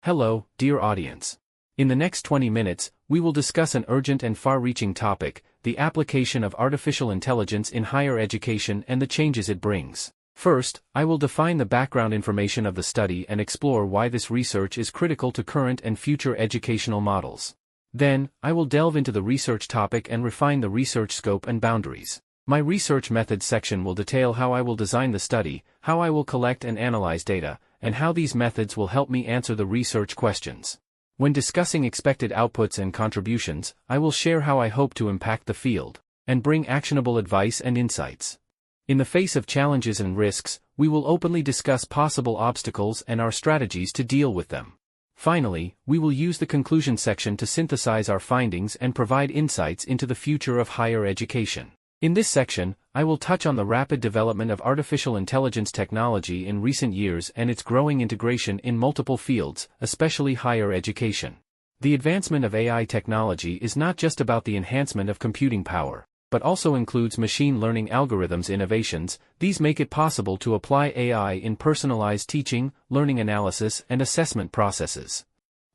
Hello, dear audience. In the next 20 minutes, we will discuss an urgent and far-reaching topic, the application of artificial intelligence in higher education and the changes it brings. First, I will define the background information of the study and explore why this research is critical to current and future educational models. Then, I will delve into the research topic and refine the research scope and boundaries. My research methods section will detail how I will design the study, how I will collect and analyze data, and how these methods will help me answer the research questions. When discussing expected outputs and contributions, I will share how I hope to impact the field and bring actionable advice and insights. In the face of challenges and risks, we will openly discuss possible obstacles and our strategies to deal with them. Finally, we will use the conclusion section to synthesize our findings and provide insights into the future of higher education. In this section, I will touch on the rapid development of artificial intelligence technology in recent years and its growing integration in multiple fields, especially higher education. The advancement of AI technology is not just about the enhancement of computing power, but also includes machine learning algorithms innovations. These make it possible to apply AI in personalized teaching, learning analysis, and assessment processes.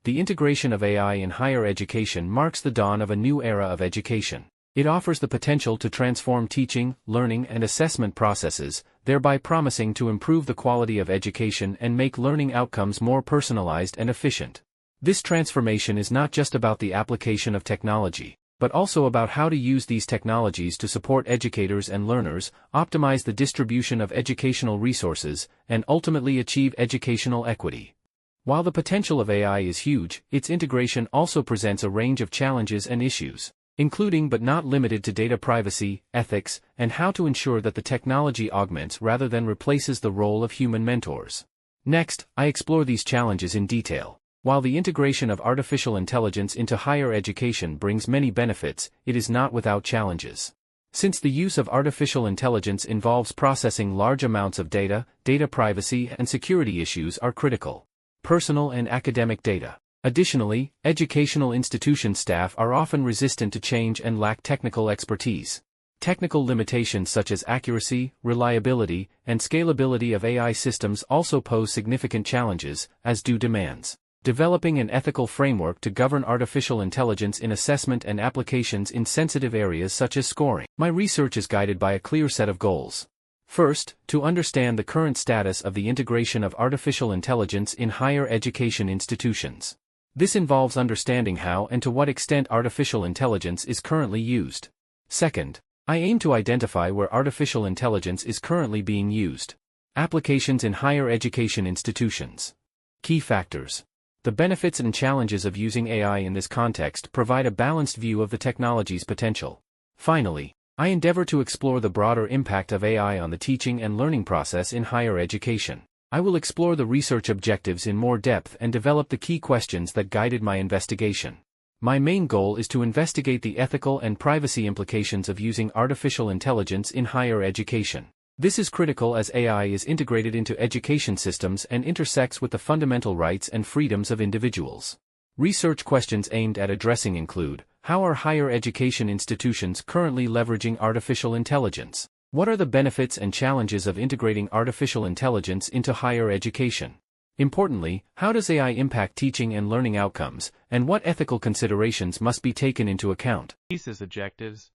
The integration of AI in higher education marks the dawn of a new era of education. It offers the potential to transform teaching, learning, and assessment processes, thereby promising to improve the quality of education and make learning outcomes more personalized and efficient. This transformation is not just about the application of technology, but also about how to use these technologies to support educators and learners, optimize the distribution of educational resources, and ultimately achieve educational equity. While the potential of AI is huge, its integration also presents a range of challenges and issues, including but not limited to data privacy, ethics, and how to ensure that the technology augments rather than replaces the role of human mentors. Next, I explore these challenges in detail. While the integration of artificial intelligence into higher education brings many benefits, it is not without challenges. Since the use of artificial intelligence involves processing large amounts of data, data privacy and security issues are critical. Personal and academic data. Additionally, educational institution staff are often resistant to change and lack technical expertise. Technical limitations such as accuracy, reliability, and scalability of AI systems also pose significant challenges, as do demands. Developing an ethical framework to govern artificial intelligence in assessment and applications in sensitive areas such as scoring. My research is guided by a clear set of goals. First, to understand the current status of the integration of artificial intelligence in higher education institutions. This involves understanding how and to what extent artificial intelligence is currently used. Second, I aim to identify where artificial intelligence is currently being used. Applications in higher education institutions. Key factors. The benefits and challenges of using AI in this context provide a balanced view of the technology's potential. Finally, I endeavor to explore the broader impact of AI on the teaching and learning process in higher education. I will explore the research objectives in more depth and develop the key questions that guided my investigation. My main goal is to investigate the ethical and privacy implications of using artificial intelligence in higher education. This is critical as AI is integrated into education systems and intersects with the fundamental rights and freedoms of individuals. Research questions aimed at addressing include: how are higher education institutions currently leveraging artificial intelligence? What are the benefits and challenges of integrating artificial intelligence into higher education? Importantly, how does AI impact teaching and learning outcomes, and what ethical considerations must be taken into account? Thesis objectives.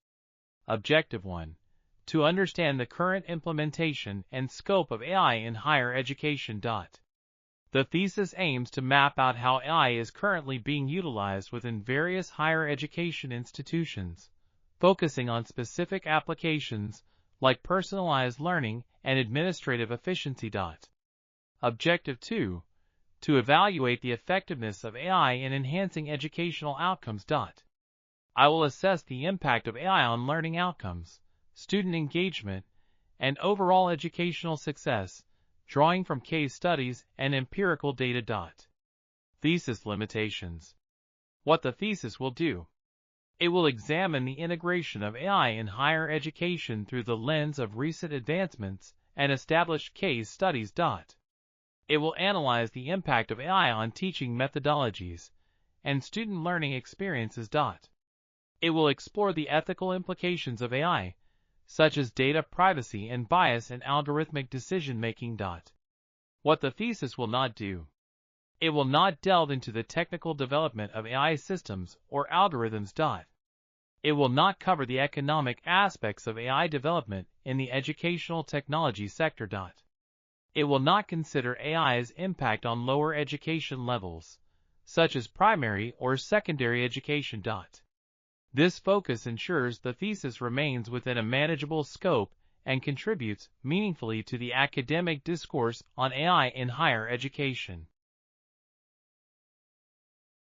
Objective 1. To understand the current implementation and scope of AI in higher education. The thesis aims to map out how AI is currently being utilized within various higher education institutions, focusing on specific applications like personalized learning and administrative efficiency. Objective 2. To evaluate the effectiveness of AI in enhancing educational outcomes. I will assess the impact of AI on learning outcomes, student engagement, and overall educational success, drawing from case studies and empirical data. Thesis limitations. What the thesis will do. It will examine the integration of AI in higher education through the lens of recent advancements and established case studies. It will analyze the impact of AI on teaching methodologies and student learning experiences. It will explore the ethical implications of AI, such as data privacy and bias in algorithmic decision-making. What the thesis will not do. It will not delve into the technical development of AI systems or algorithms. It will not cover the economic aspects of AI development in the educational technology sector. It will not consider AI's impact on lower education levels, such as primary or secondary education. This focus ensures the thesis remains within a manageable scope and contributes meaningfully to the academic discourse on AI in higher education.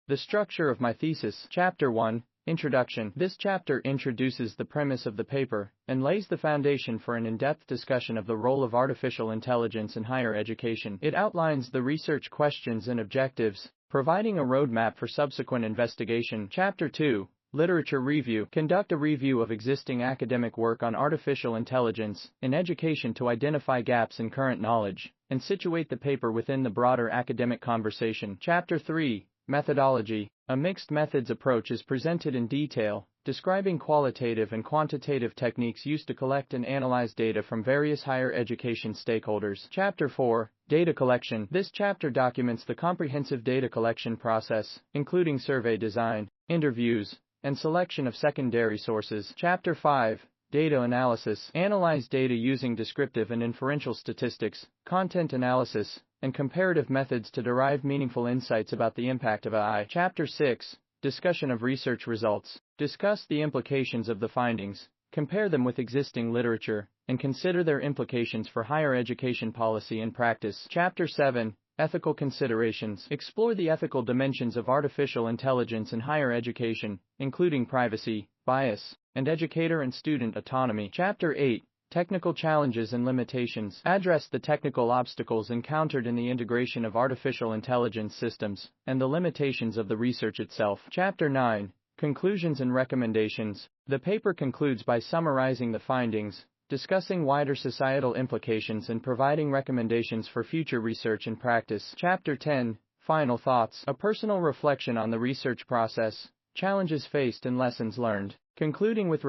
The structure of my thesis. Chapter 1, Introduction. This chapter introduces the premise of the paper and lays the foundation for an in-depth discussion of the role of artificial intelligence in higher education. It outlines the research questions and objectives, providing a roadmap for subsequent investigation. Chapter 2, Literature Review. Conduct a review of existing academic work on artificial intelligence in education to identify gaps in current knowledge and situate the paper within the broader academic conversation. Chapter 3, Methodology. A mixed methods approach is presented in detail, describing qualitative and quantitative techniques used to collect and analyze data from various higher education stakeholders. Chapter 4, Data Collection. This chapter documents the comprehensive data collection process, including survey design, interviews, and selection of secondary sources. Chapter 5, Data Analysis. Analyze data using descriptive and inferential statistics, content analysis, and comparative methods to derive meaningful insights about the impact of AI. Chapter 6, Discussion of research results. Discuss the implications of the findings, compare them with existing literature, and consider their implications for higher education policy and practice. Chapter 7, Ethical Considerations. Explore the ethical dimensions of artificial intelligence in higher education, including privacy, bias, and educator and student autonomy. Chapter 8, Technical Challenges and Limitations. Address the technical obstacles encountered in the integration of artificial intelligence systems and the limitations of the research itself. Chapter 9, Conclusions and Recommendations. The paper concludes by summarizing the findings, discussing wider societal implications and providing recommendations for future research and practice. Chapter 10, Final Thoughts. A personal reflection on the research process, challenges faced and lessons learned. Concluding with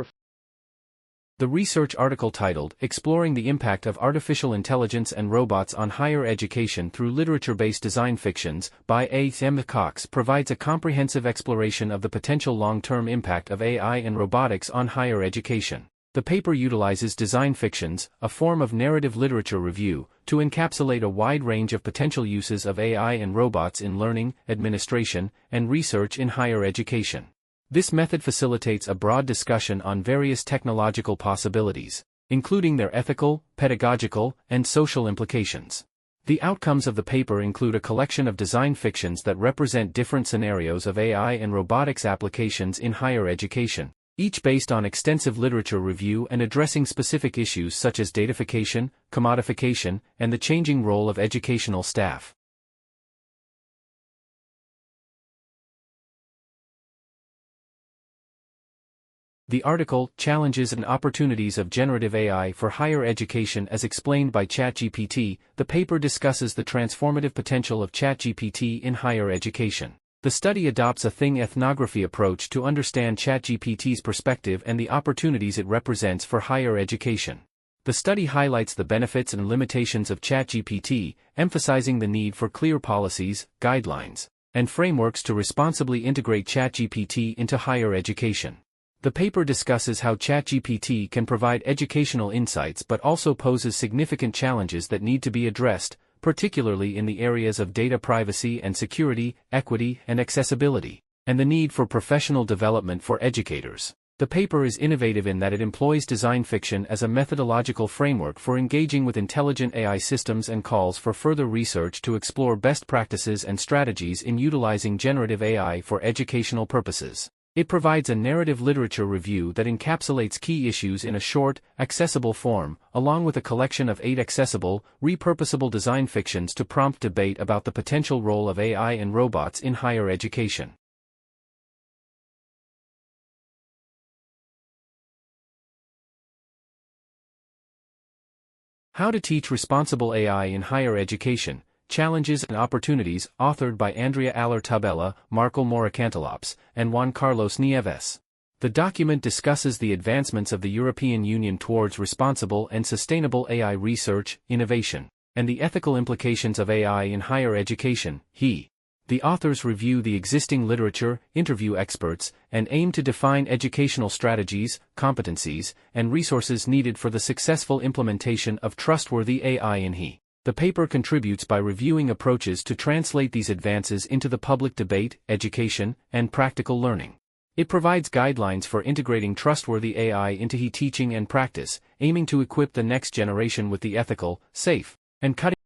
the research article titled Exploring the Impact of Artificial Intelligence and Robots on Higher Education Through Literature-Based Design Fictions by A. M. Cox provides a comprehensive exploration of the potential long-term impact of AI and robotics on higher education. The paper utilizes design fictions, a form of narrative literature review, to encapsulate a wide range of potential uses of AI and robots in learning, administration, and research in higher education. This method facilitates a broad discussion on various technological possibilities, including their ethical, pedagogical, and social implications. The outcomes of the paper include a collection of design fictions that represent different scenarios of AI and robotics applications in higher education, each based on extensive literature review and addressing specific issues such as datafication, commodification, and the changing role of educational staff. The article, Challenges and Opportunities of Generative AI for Higher Education as Explained by ChatGPT. The paper discusses the transformative potential of ChatGPT in higher education. The study adopts a thing ethnography approach to understand ChatGPT's perspective and the opportunities it represents for higher education. The study highlights the benefits and limitations of ChatGPT, emphasizing the need for clear policies, guidelines, and frameworks to responsibly integrate ChatGPT into higher education. The paper discusses how ChatGPT can provide educational insights but also poses significant challenges that need to be addressed, particularly in the areas of data privacy and security, equity and accessibility, and the need for professional development for educators. The paper is innovative in that it employs design fiction as a methodological framework for engaging with intelligent AI systems and calls for further research to explore best practices and strategies in utilizing generative AI for educational purposes. It provides a narrative literature review that encapsulates key issues in a short, accessible form, along with a collection of 8 accessible, repurposable design fictions to prompt debate about the potential role of AI and robots in higher education. How to Teach Responsible AI in Higher Education, Challenges and Opportunities, authored by Andrea Aller-Tabella, Marco Moricantilopes, and Juan Carlos Nieves. The document discusses the advancements of the European Union towards responsible and sustainable AI research, innovation, and the ethical implications of AI in higher education, he. The authors review the existing literature, interview experts, and aim to define educational strategies, competencies, and resources needed for the successful implementation of trustworthy AI in he. The paper contributes by reviewing approaches to translate these advances into the public debate, education, and practical learning. It provides guidelines for integrating trustworthy AI into he teaching and practice, aiming to equip the next generation with the ethical, safe, and cutting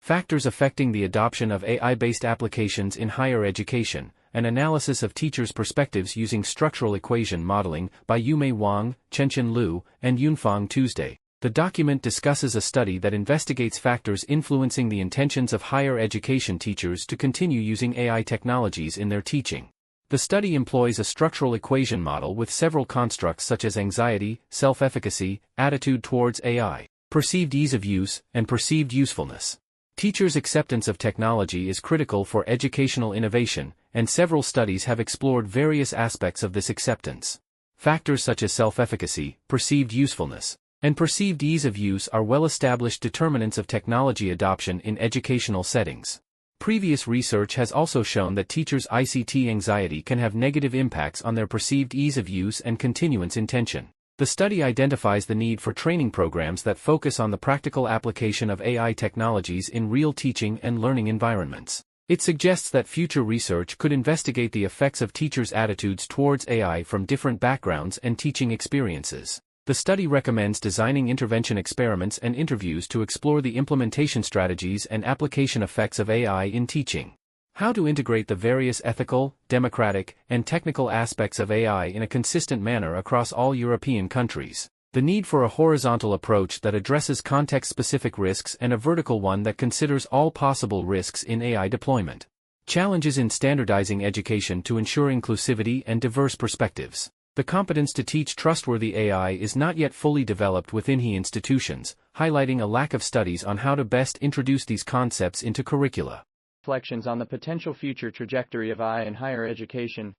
factors affecting the adoption of AI-based applications in higher education, an analysis of teachers' perspectives using structural equation modeling by Yumei Wang, Chenchen Liu, and Yunfang Tuesday. The document discusses a study that investigates factors influencing the intentions of higher education teachers to continue using AI technologies in their teaching. The study employs a structural equation model with several constructs such as anxiety, self-efficacy, attitude towards AI, perceived ease of use, and perceived usefulness. Teachers' acceptance of technology is critical for educational innovation, and several studies have explored various aspects of this acceptance. Factors such as self-efficacy, perceived usefulness, and perceived ease of use are well-established determinants of technology adoption in educational settings. Previous research has also shown that teachers' ICT anxiety can have negative impacts on their perceived ease of use and continuance intention. The study identifies the need for training programs that focus on the practical application of AI technologies in real teaching and learning environments. It suggests that future research could investigate the effects of teachers' attitudes towards AI from different backgrounds and teaching experiences. The study recommends designing intervention experiments and interviews to explore the implementation strategies and application effects of AI in teaching. How to integrate the various ethical, democratic, and technical aspects of AI in a consistent manner across all European countries. The need for a horizontal approach that addresses context-specific risks and a vertical one that considers all possible risks in AI deployment. Challenges in standardizing education to ensure inclusivity and diverse perspectives. The competence to teach trustworthy AI is not yet fully developed within he institutions, highlighting a lack of studies on how to best introduce these concepts into curricula. Reflections on the potential future trajectory of AI in higher education.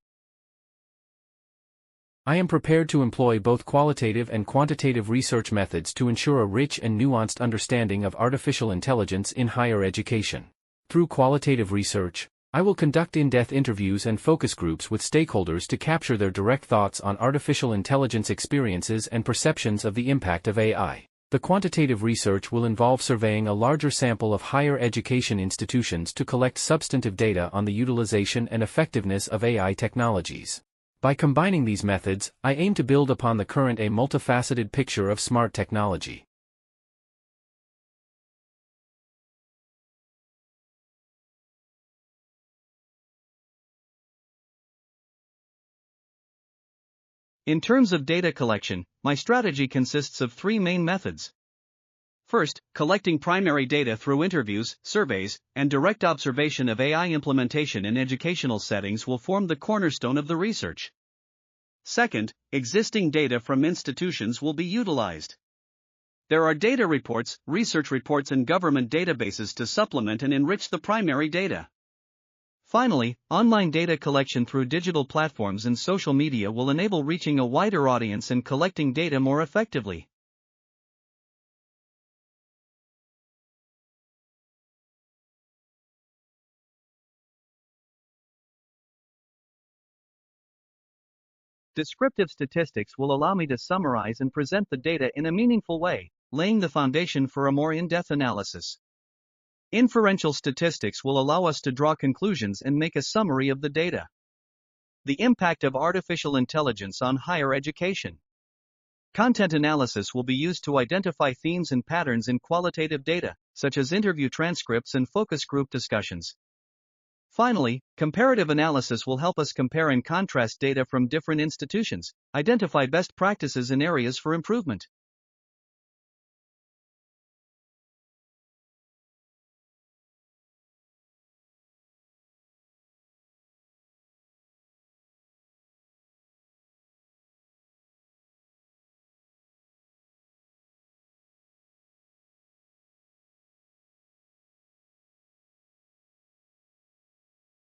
I am prepared to employ both qualitative and quantitative research methods to ensure a rich and nuanced understanding of artificial intelligence in higher education. Through qualitative research, I will conduct in-depth interviews and focus groups with stakeholders to capture their direct thoughts on artificial intelligence experiences and perceptions of the impact of AI. The quantitative research will involve surveying a larger sample of higher education institutions to collect substantive data on the utilization and effectiveness of AI technologies. By combining these methods, I aim to build upon the current a multifaceted picture of smart technology. In terms of data collection, my strategy consists of three main methods. First, collecting primary data through interviews, surveys, and direct observation of AI implementation in educational settings will form the cornerstone of the research. Second, existing data from institutions will be utilized. There are data reports, research reports, and government databases to supplement and enrich the primary data. Finally, online data collection through digital platforms and social media will enable reaching a wider audience and collecting data more effectively. Descriptive statistics will allow me to summarize and present the data in a meaningful way, laying the foundation for a more in-depth analysis. Inferential statistics will allow us to draw conclusions and make a summary of the data. The impact of artificial intelligence on higher education. Content analysis will be used to identify themes and patterns in qualitative data, such as interview transcripts and focus group discussions. Finally, comparative analysis will help us compare and contrast data from different institutions, identify best practices and areas for improvement.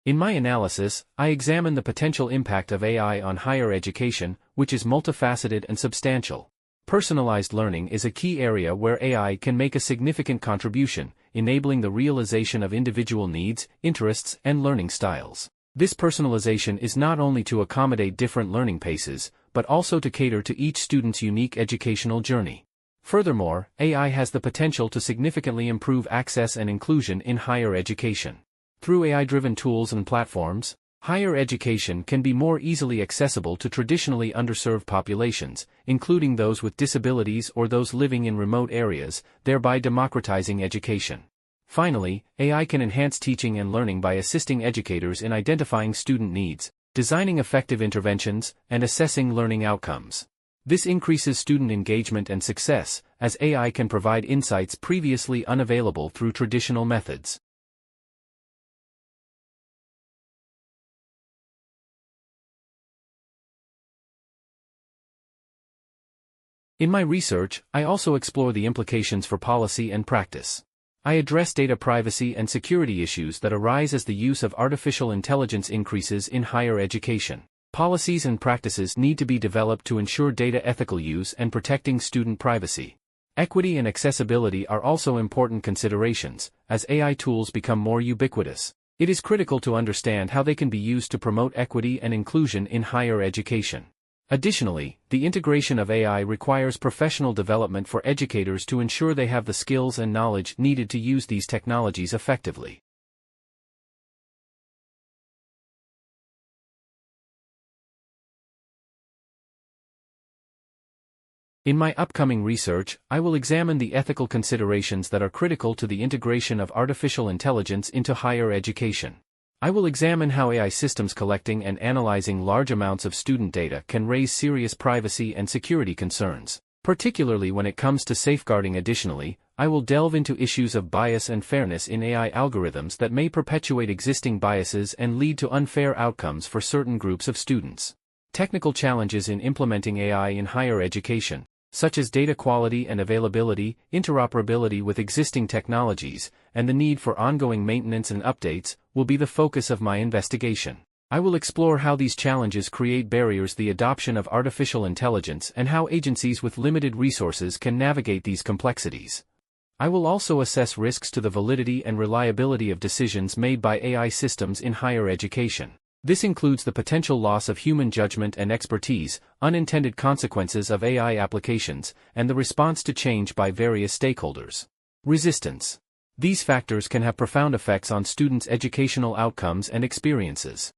In my analysis, I examine the potential impact of AI on higher education, which is multifaceted and substantial. Personalized learning is a key area where AI can make a significant contribution, enabling the realization of individual needs, interests, and learning styles. This personalization is not only to accommodate different learning paces, but also to cater to each student's unique educational journey. Furthermore, AI has the potential to significantly improve access and inclusion in higher education. Through AI-driven tools and platforms, higher education can be more easily accessible to traditionally underserved populations, including those with disabilities or those living in remote areas, thereby democratizing education. Finally, AI can enhance teaching and learning by assisting educators in identifying student needs, designing effective interventions, and assessing learning outcomes. This increases student engagement and success, as AI can provide insights previously unavailable through traditional methods. In my research, I also explore the implications for policy and practice. I address data privacy and security issues that arise as the use of artificial intelligence increases in higher education. Policies and practices need to be developed to ensure data ethical use and protecting student privacy. Equity and accessibility are also important considerations, as AI tools become more ubiquitous. It is critical to understand how they can be used to promote equity and inclusion in higher education. Additionally, the integration of AI requires professional development for educators to ensure they have the skills and knowledge needed to use these technologies effectively. In my upcoming research, I will examine the ethical considerations that are critical to the integration of artificial intelligence into higher education. I will examine how AI systems collecting and analyzing large amounts of student data can raise serious privacy and security concerns, particularly when it comes to safeguarding. Additionally, I will delve into issues of bias and fairness in AI algorithms that may perpetuate existing biases and lead to unfair outcomes for certain groups of students. Technical challenges in implementing AI in higher education, such as data quality and availability, interoperability with existing technologies, and the need for ongoing maintenance and updates, will be the focus of my investigation. I will explore how these challenges create barriers to the adoption of artificial intelligence and how agencies with limited resources can navigate these complexities. I will also assess risks to the validity and reliability of decisions made by AI systems in higher education. This includes the potential loss of human judgment and expertise, unintended consequences of AI applications, and the response to change by various stakeholders. Resistance. These factors can have profound effects on students' educational outcomes and experiences.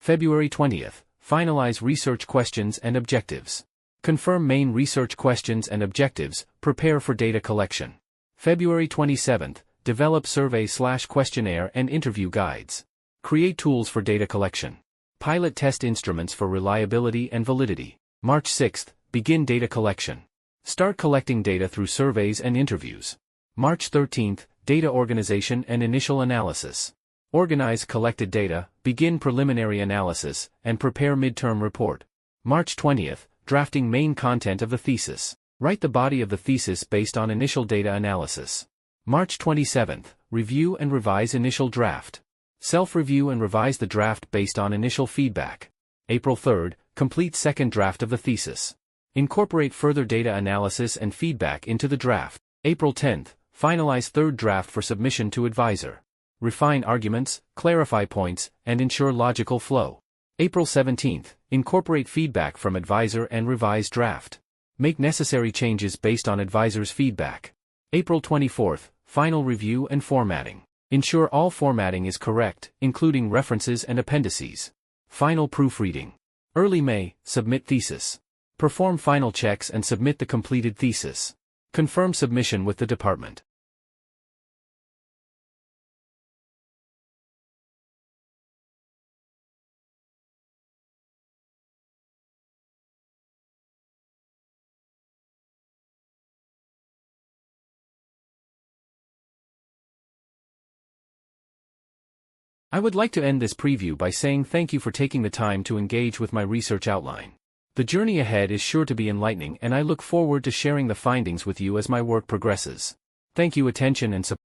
February 20th. Finalize research questions and objectives. Confirm main research questions and objectives, prepare for data collection. February 27th. Develop survey/questionnaire and interview guides. Create tools for data collection. Pilot test instruments for reliability and validity. March 6th, begin data collection. Start collecting data through surveys and interviews. March 13th, data organization and initial analysis. Organize collected data, begin preliminary analysis, and prepare midterm report. March 20th, drafting main content of the thesis. Write the body of the thesis based on initial data analysis. March 27th, review and revise initial draft. Self-review and revise the draft based on initial feedback. April 3rd, complete second draft of the thesis. Incorporate further data analysis and feedback into the draft. April 10th, finalize third draft for submission to advisor. Refine arguments, clarify points, and ensure logical flow. April 17th, incorporate feedback from advisor and revise draft. Make necessary changes based on advisor's feedback. April 24th, final review and formatting. Ensure all formatting is correct, including references and appendices. Final proofreading. Early May, submit thesis. Perform final checks and submit the completed thesis. Confirm submission with the department. I would like to end this preview by saying thank you for taking the time to engage with my research outline. The journey ahead is sure to be enlightening, and I look forward to sharing the findings with you as my work progresses. Thank you, attention and support.